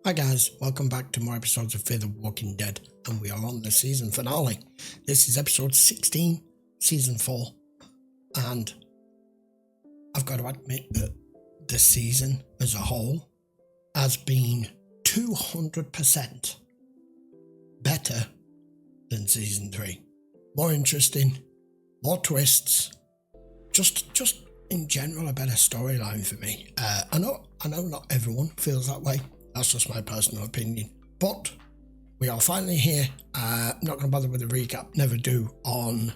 Hi guys, welcome back to more episodes of Fear the Walking Dead, and we are on the season finale. This is episode 16, season 4, and I've got to admit that the season as a whole has been 200% better than season 3. More interesting, more twists, just in general a better storyline for me. I know not everyone feels that way. That's just my personal opinion. But we are finally here. Not going to bother with a recap. Never do on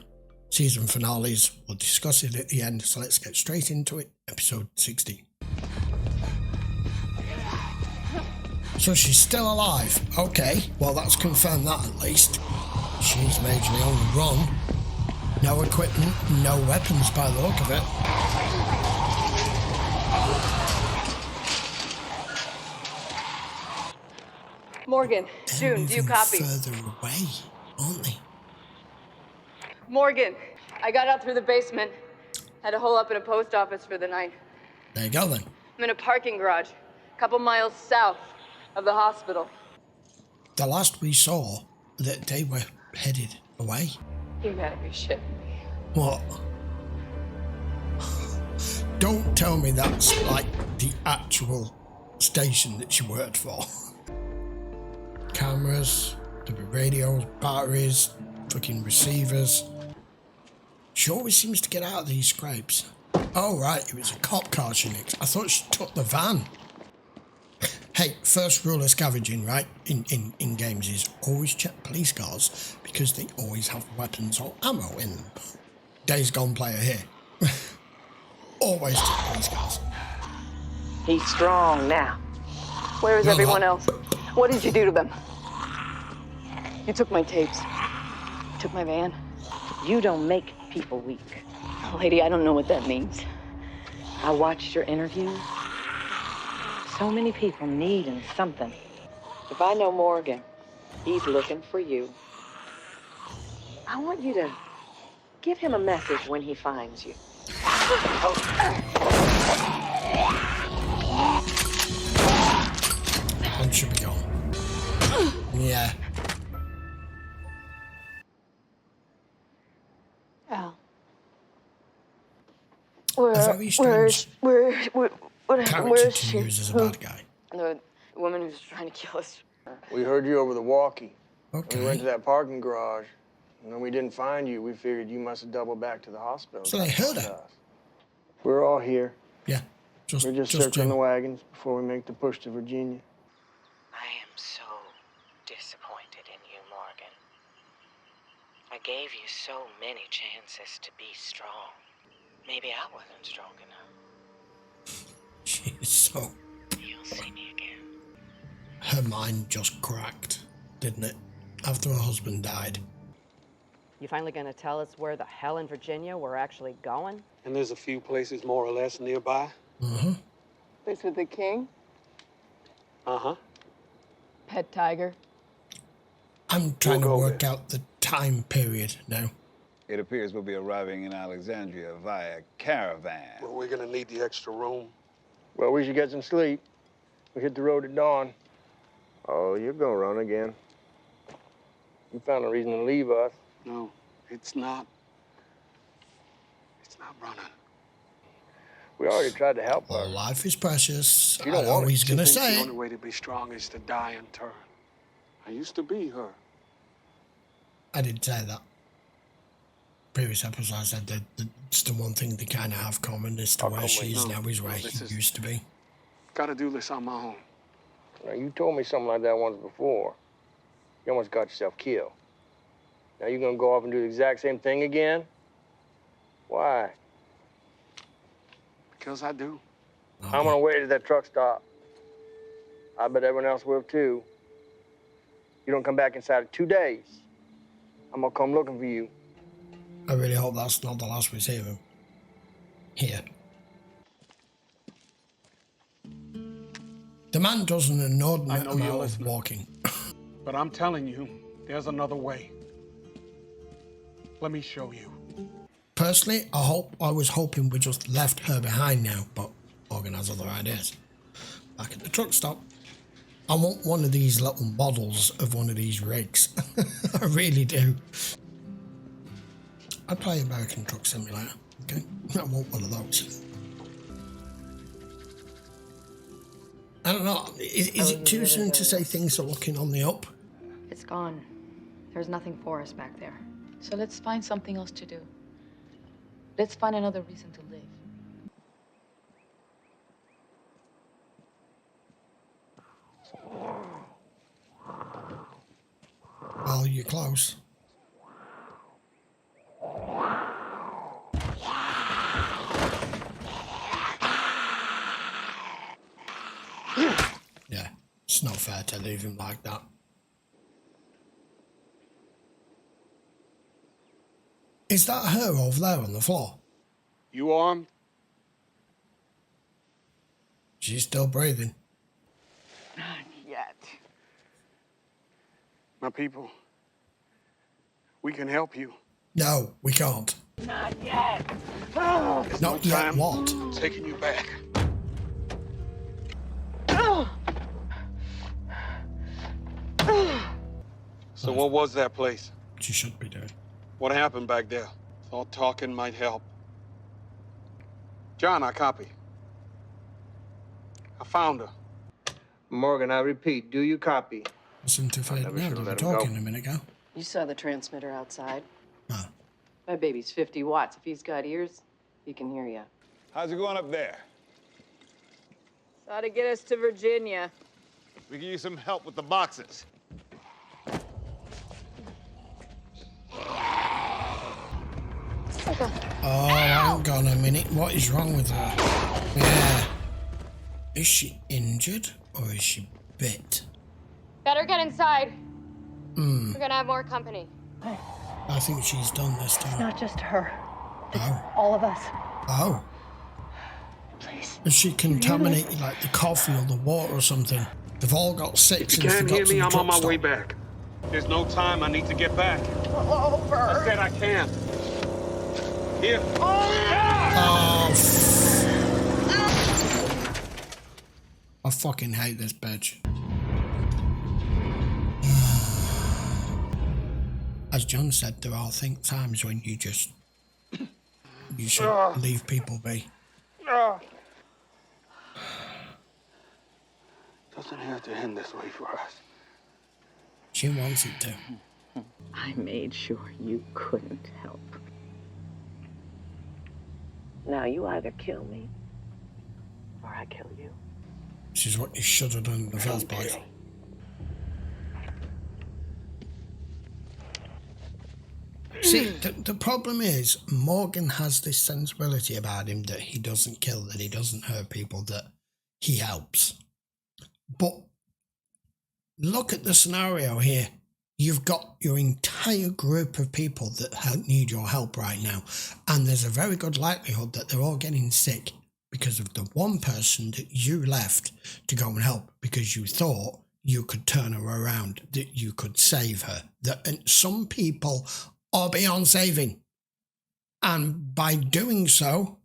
season finales. We'll discuss it at the end. So let's get straight into it. Episode 16. So she's still alive. Okay. Well, that's confirmed that at least. She's majorly on the run. No equipment, no weapons by the look of it. Morgan, June, do you copy? Further away, aren't they? Morgan, I got out through the basement. Had to hole up in a post office for the night. There you go then. I'm in a parking garage, a couple miles south of the hospital. The last we saw, that they were headed away. You gotta be shitting me. What? Don't tell me that's like the actual station that she worked for. Cameras, there'll be radios, batteries, fucking receivers. She always seems to get out of these scrapes. Oh right, it was a cop car she nicked. I thought she took the van. Hey, first rule of scavenging, right, in games is always check police cars because they always have weapons or ammo in them. Days Gone player here. Always check police cars. He's strong now. Where is everyone else? What did you do to them? You took my tapes. You took my van. You don't make people weak. Lady, I don't know what that means. I watched your interview. So many people needing something. If I know Morgan, he's looking for you. I want you to give him a message when he finds you. One should be gone. Yeah. Al. Where's she? Use as a bad guy. The woman who's trying to kill us. We heard you over the walkie. Okay. We went to that parking garage, and when we didn't find you, we figured you must have doubled back to the hospital. So they heard her? We're all here. Yeah. We're just circling the wagons before we make the push to Virginia. I am so disappointed in you, Morgan. I gave you so many chances to be strong. Maybe I wasn't strong enough. She's so... You'll see me again. Her mind just cracked, didn't it? After her husband died. You finally gonna tell us where the hell in Virginia we're actually going? And there's a few places more or less nearby. Uh-huh. Place with the king? Uh-huh. Pet tiger? I'm trying to We'll go work there. out the time period now. It appears we'll be arriving in Alexandria via caravan. Well, we're gonna need the extra room. Well, we should get some sleep. We hit the road at dawn. Oh, you're gonna run again. You found a reason to leave us. No, it's not. It's not running. We already tried to help Well, her. life is precious. You don't I want it. always She gonna thinks say the it. only way to be strong is to die in turn. I used to be her. I did say that. Previous episode I said that it's the one thing they kind of have common as to where she is no. now is where No, he this is- used to be. Gotta do this on my own. Now, you told me something like that once before. You almost got yourself killed. Now you're gonna go off and do the exact same thing again? Why? Because I do. I'm gonna wait at that truck stop. I bet everyone else will too. You don't come back inside of 2 days, I'm gonna come looking for you. I really hope that's not the last we see of him. Here. The man does an inordinate I know you're amount of listening. walking. But I'm telling you, there's another way. Let me show you. Personally, I was hoping we just left her behind now, but Morgan has other ideas. Back at the truck stop. I want one of these little models of one of these rigs. I really do. I play American Truck Simulator, okay? I want one of those. I don't know, is it too soon to say things are looking on the up? It's gone. There's nothing for us back there. So let's find something else to do. Let's find another reason to live. Well, you're close. Yeah, it's not fair to leave him like that. Is that her over there on the floor? You armed? She's still breathing. Not yet. My people, we can help you. No, we can't. Not yet. There's no Not yet time. what? Taking you back. So what was that place? She should be doing. What happened back there? Thought talking might help. John, I copy. I found her. Morgan, I repeat, do you copy? Listen to Fade never now, should've they were let him go. talking a minute ago. You saw the transmitter outside. Oh. My baby's 50 watts. If he's got ears, he can hear you. How's it going up there? Ought to get us to Virginia. We can use some help with the boxes. Oh, hang on a minute. What is wrong with her? Yeah. Is she injured or is she bit? Better get inside. We're gonna have more company. I think she's done this time. Not just her. Oh. All of us. Oh. Please. Is she contaminated like the coffee or the water or something? They've all got sick If you since they can't got hear to me, the I'm truck on my stop. way back. There's no time. I need to get back. Over. I said I can. Here. Oh, I fucking hate this bitch. As John said, there are times when you should leave people be. Doesn't have to end this way for us. She wants it to. I made sure you couldn't help. Now you either kill me or I kill you. This is what you should have done in the first place. See, the problem is Morgan has this sensibility about him that he doesn't kill, that he doesn't hurt people, that he helps. But look at the scenario here. You've got your entire group of people that need your help right now, and there's a very good likelihood that they're all getting sick because of the one person that you left to go and help because you thought you could turn her around, that you could save her. And some people are beyond saving, and by doing so,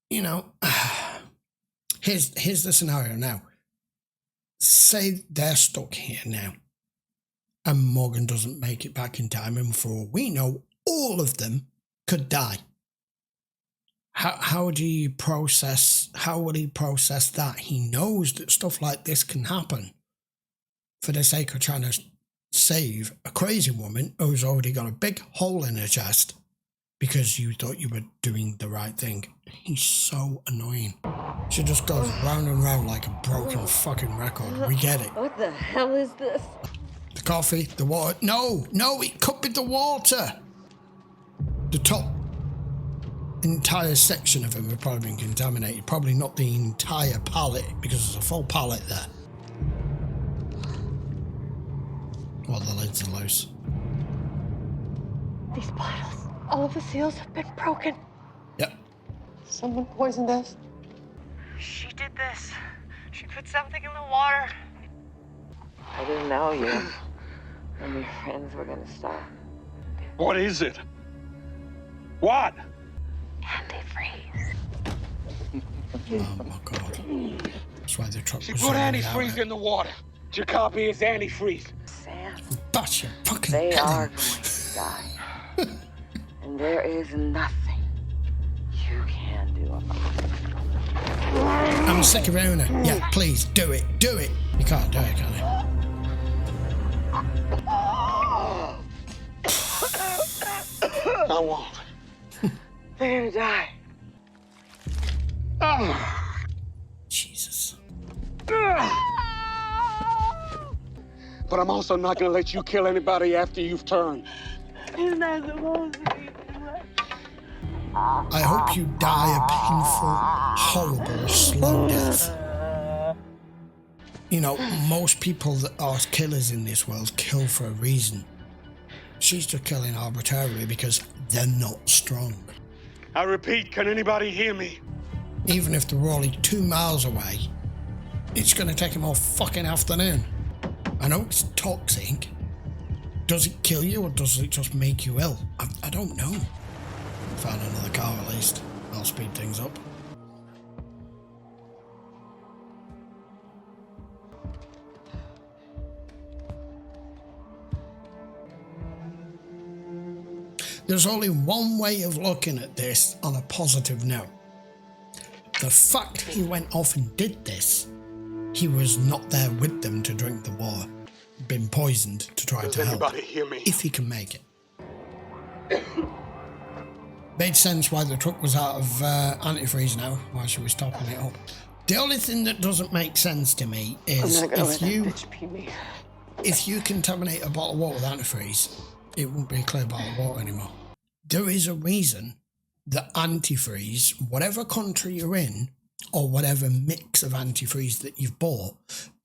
you know, here's the scenario now. Say they're stuck here now, and Morgan doesn't make it back in time, and for all we know, all of them could die. How would he process that? He knows that stuff like this can happen for the sake of trying to save a crazy woman who's already got a big hole in her chest because you thought you were doing the right thing. He's so annoying. She just goes round and round like a broken fucking record. We get it. What the hell is this? The coffee, the water. No, it could be the water. The top entire section of them have probably been contaminated. Probably not the entire pallet because there's a full pallet there. Well, the lids are loose. These bottles. All of the seals have been broken. Yep. Someone poisoned us. She did this. She put something in the water. I didn't know you. And your friends were gonna stop. What is it? What? Antifreeze. Oh my God. That's why the truck She was put running antifreeze out. in the water. Jacoby is antifreeze. Sam, Bash your fucking they head are in. going to die. And there is nothing you can do about it. I'm sick of owner. Yeah, please, do it. Do it. You can't do it, can you? I won't. They're gonna die. Jesus. But I'm also not gonna let you kill anybody after you've turned. You're not supposed to be I hope you die a painful, horrible, slow death. You know, most people that are killers in this world kill for a reason. She's just killing arbitrarily because they're not strong. I repeat, can anybody hear me? Even if they're only 2 miles away, it's going to take them all fucking afternoon. I know it's toxic. Does it kill you or does it just make you ill? I don't know. Found another car at least. I'll speed things up. There's only one way of looking at this on a positive note. The fact he went off and did this, he was not there with them to drink the water. Been poisoned to try to help. Does anybody hear me? If he can make it. Made sense why the truck was out of antifreeze now, while she was topping it up. The only thing that doesn't make sense to me is if you contaminate a bottle of water with antifreeze, it won't be a clear bottle of water anymore. There is a reason that antifreeze, whatever country you're in, or whatever mix of antifreeze that you've bought,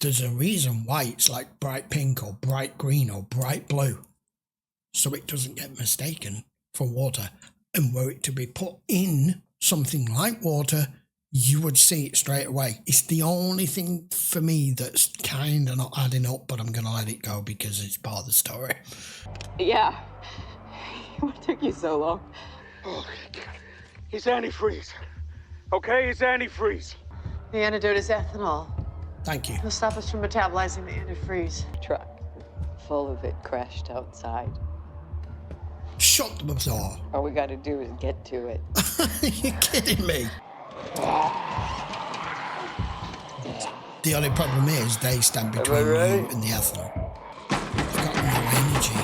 there's a reason why it's like bright pink or bright green or bright blue. So it doesn't get mistaken for water. And were it to be put in something like water, you would see it straight away. It's the only thing for me that's kind of not adding up, but I'm going to let it go because it's part of the story. Yeah. What took you so long? Oh, he's antifreeze. Okay, he's antifreeze. The antidote is ethanol. Thank you. It'll stop us from metabolizing the antifreeze. Truck full of it crashed outside. Shut the door. All we gotta do is get to it. You're kidding me. The only problem is they stand between you and the ethanol. I've got no energy.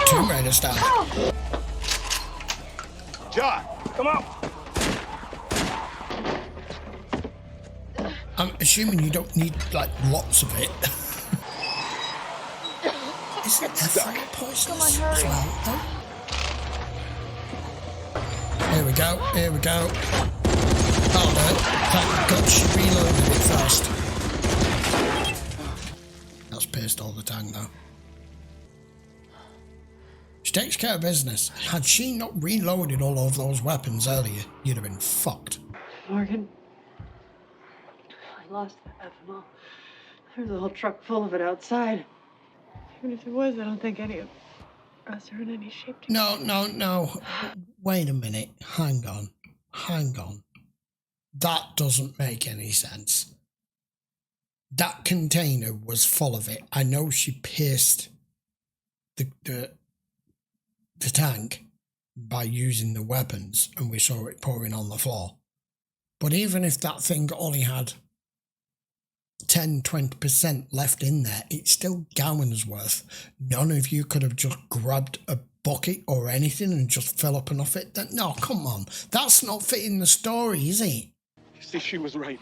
Tomb Raider style. John, come on. I'm assuming you don't need, like, lots of it. Is it ethanol poisonous as well, though? Here we go, here we go. Oh no, thank God she reloaded it first. That's pissed all the time though. She takes care of business. Had she not reloaded all of those weapons earlier, you'd have been fucked. Morgan, I lost the ethanol. There's a whole truck full of it outside. Even if there was, I don't think any of us are in any shape to... No. Wait a minute. Hang on. That doesn't make any sense. That container was full of it. I know she pierced the tank by using the weapons and we saw it pouring on the floor. But even if that thing only had 10-20% left in there, it's still gallons worth. None of you could have just grabbed a bucket or anything and just fill up enough it. No, come on. That's not fitting the story, is it? You see, she was right.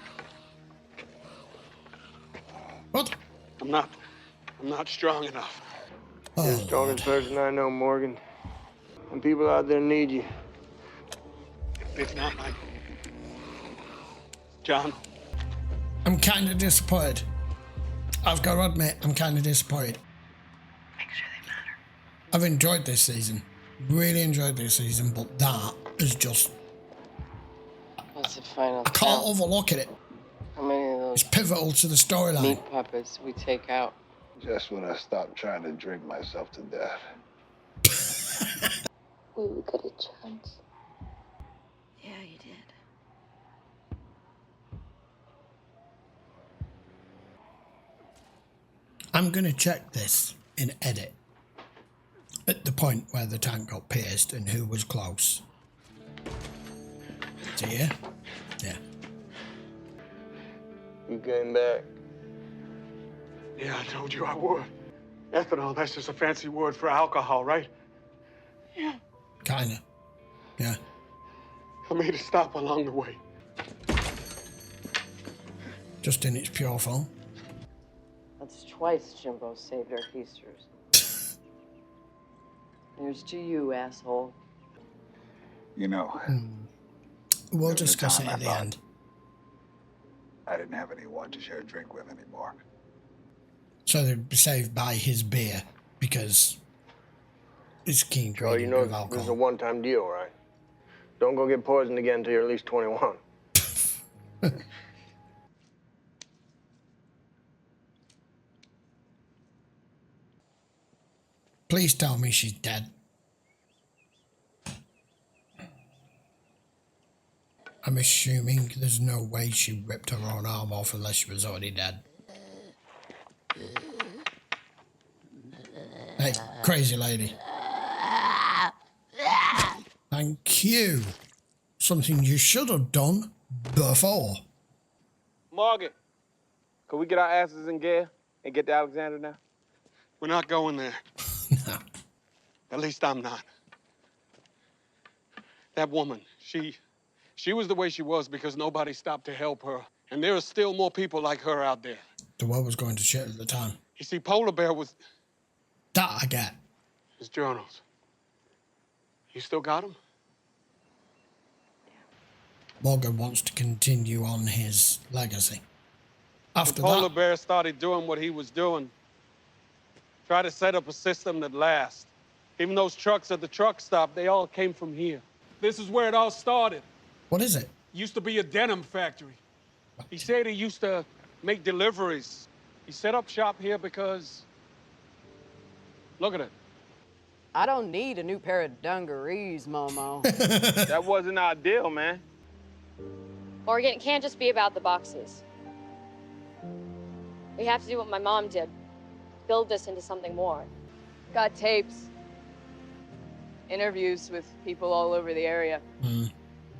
What? I'm not strong enough. You're the strongest person I know, Morgan. And people out there need you. It's not like... John. I'm kind of disappointed. I've got to admit, I'm kind of disappointed. Make sure they matter. I've enjoyed this season. Really enjoyed this season, but that is just... What's the final I can't overlook it. How many of those It's pivotal to the storyline. meat puppets we take out? Just when I stopped trying to drink myself to death. We got a chance. Yeah, you did. I'm going to check this in edit at the point where the tank got pierced and who was close. Is it here? Yeah. You came back. Yeah, I told you I would. Ethanol, that's just a fancy word for alcohol, right? Yeah. Kinda. Yeah. I made a stop along the way. Just in its pure form. That's twice Jimbo saved our feasters. Here's to you, asshole. You know, We'll there was a discuss it time at I the thought end. I didn't have anyone to share a drink with anymore. So they'd be saved by his beer because it's keen Joe, you know of this is a alcohol. one-time deal, right? Don't go get poisoned again until you're at least 21. Please tell me she's dead. I'm assuming there's no way she ripped her own arm off unless she was already dead. Hey, crazy lady. Thank you. Something you should have done before. Morgan, can we get our asses in gear and get to Alexander now? We're not going there. No. At least I'm not. That woman, she was the way she was because nobody stopped to help her. And there are still more people like her out there. The world was going to shit at the time. You see, Polar Bear was... That I get. His journals. You still got them? Morgan wants to continue on his legacy. After When Polar that, Bear started doing what he was doing, try to set up a system that lasts. Even those trucks at the truck stop, they all came from here. This is where it all started. what is it? Used to be a denim factory. He said he used to make deliveries. He set up shop here because... Look at it. I don't need a new pair of dungarees, Momo. That wasn't our deal, man. Morgan, it can't just be about the boxes. We have to do what my mom did. Build this into something more. Got tapes. Interviews with people all over the area.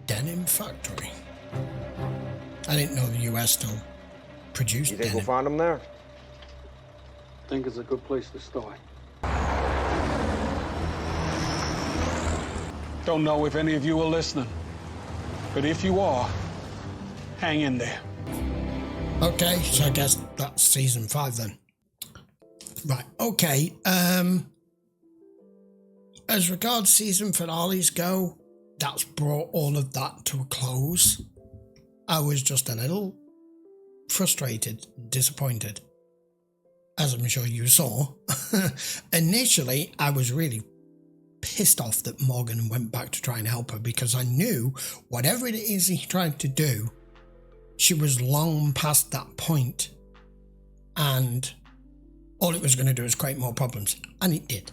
Denim factory. I didn't know the US still produced You think denim. we'll find them there? I think it's a good place to start. Don't know if any of you are listening, but if you are, hang in there. Okay, so I guess that's season 5 then. Right, okay. As regards season finales go, that's brought all of that to a close. I was just a little frustrated, disappointed, as I'm sure you saw. Initially, I was really pissed off that Morgan went back to try and help her because I knew whatever it is he tried to do, she was long past that point and all it was going to do was create more problems, and it did.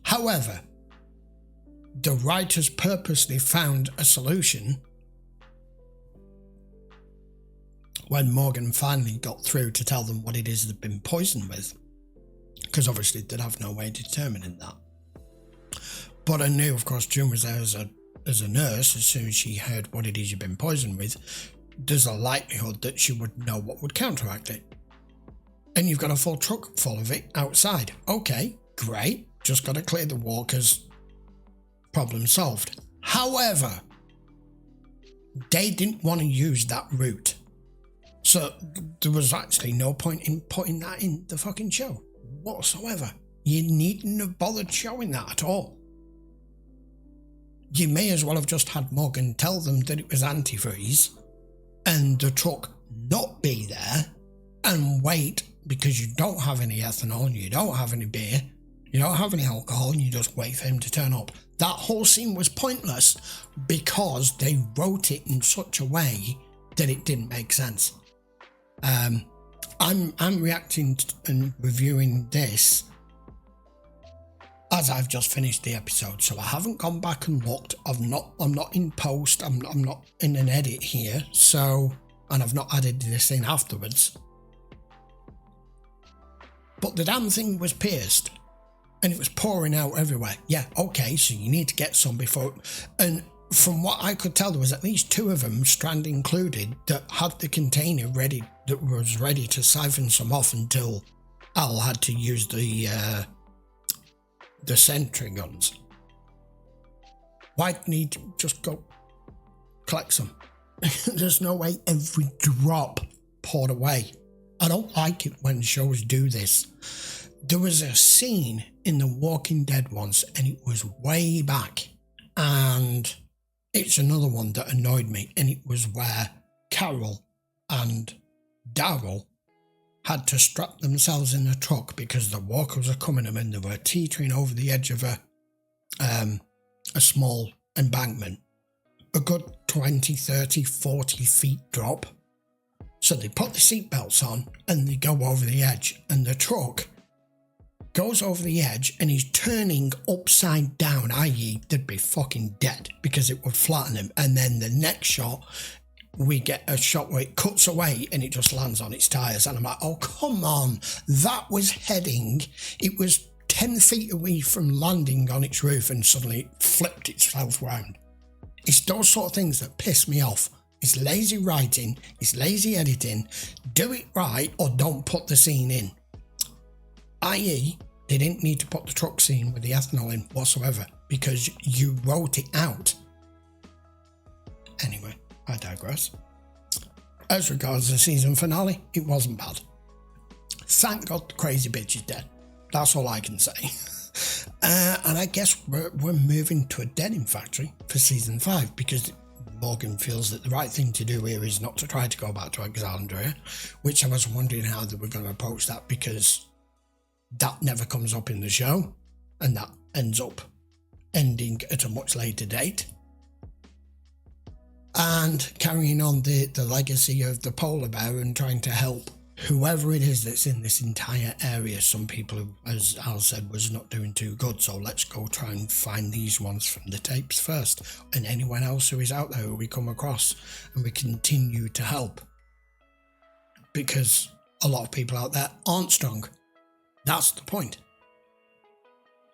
However, the writers purposely found a solution when Morgan finally got through to tell them what it is they've been poisoned with, because obviously they'd have no way of determining that. But I knew, of course, June was there as a nurse. As soon as she heard what it is you've been poisoned with, there's a likelihood that she would know what would counteract it. And you've got a full truck full of it outside. Okay, great. Just got to clear the walkers. Problem solved. However, they didn't want to use that route. So there was actually no point in putting that in the fucking show whatsoever. You needn't have bothered showing that at all. You may as well have just had Morgan tell them that it was antifreeze and the truck not be there and wait because you don't have any ethanol, you don't have any beer, you don't have any alcohol, and you just wait for him to turn up. That whole scene was pointless because they wrote it in such a way that it didn't make sense. I'm reacting and reviewing this as I've just finished the episode, so I haven't gone back and looked. I'm not in post. I'm not in an edit here. So, and I've not added this in afterwards. But the damn thing was pierced and it was pouring out everywhere. Yeah, okay, so you need to get some before. And from what I could tell, there was at least 2 of them, Strand included, that had the container ready, that was ready to siphon some off until Al had to use the sentry guns. Why didn't he just go collect some? There's no way every drop poured away. I don't like it when shows do this. There was a scene in The Walking Dead once, and it was way back, and it's another one that annoyed me, and it was where Carol and Daryl had to strap themselves in a truck because the walkers were coming at them and they were teetering over the edge of a small embankment. A good 20, 30, 40 feet drop. So they put the seatbelts on and they go over the edge, and the truck goes over the edge and he's turning upside down, i.e. they'd be fucking dead because it would flatten them. And then the next shot, we get a shot where it cuts away and it just lands on its tyres. And I'm like, oh, come on. That was heading. It was 10 feet away from landing on its roof and suddenly it flipped itself round. It's those sort of things that piss me off. It's lazy writing, it's lazy editing. Do it right or don't put the scene in. I.e., they didn't need to put the truck scene with the ethanol in whatsoever because you wrote it out. Anyway, I digress. As regards the season finale, it wasn't bad. Thank God the crazy bitch is dead. That's all I can say. And I guess we're moving to a denim factory for season 5 because Morgan feels that the right thing to do here is not to try to go back to Alexandria, which I was wondering how they were going to approach that because that never comes up in the show and that ends up ending at a much later date. And carrying on the legacy of the polar bear and trying to help whoever it is that's in this entire area. Some people, as Al said, was not doing too good, so let's go try and find these ones from the tapes first, and anyone else who is out there who we come across, and we continue to help, because a lot of people out there aren't strong. That's the point.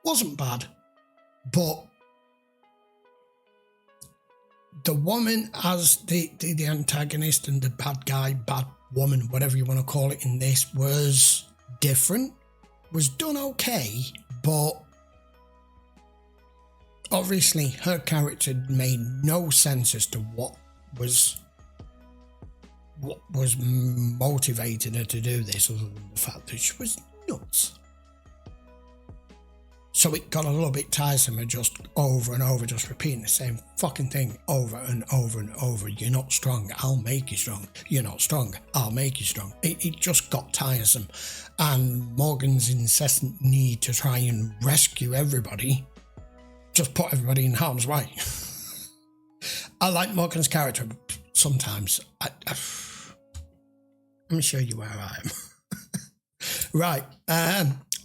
Wasn't bad, but the woman as the antagonist and the bad guy, bad woman, whatever you want to call it in this, was different, was done okay, but obviously her character made no sense as to what was motivating her to do this, other than the fact that she was nuts. So it got a little bit tiresome of just over and over, just repeating the same fucking thing over and over and over. You're not strong, I'll make you strong. You're not strong, I'll make you strong. It just got tiresome. And Morgan's incessant need to try and rescue everybody just put everybody in harm's way. I like Morgan's character, but sometimes let me show you where I am. Right,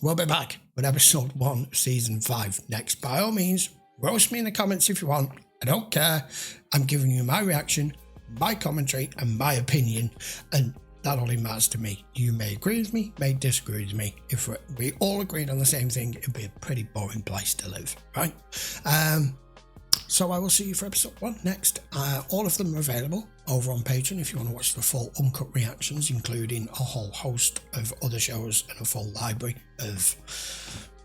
we'll be back with episode 1 of season 5 next. By all means, roast me in the comments if you want. I don't care. I'm giving you my reaction, my commentary, and my opinion, and that only matters to me. You may agree with me, may disagree with me. If we all agreed on the same thing, it'd be a pretty boring place to live, right? So I will see you for episode 1 next. All of them are available over on Patreon if you want to watch the full uncut reactions, including a whole host of other shows and a full library of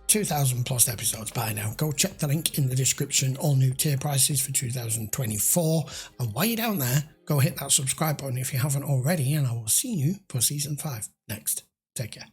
2,000 plus episodes by now. Go check the link in the description. All new tier prices for 2024. And while you're down there, go hit that subscribe button if you haven't already, and I will see you for season 5 next. Take care.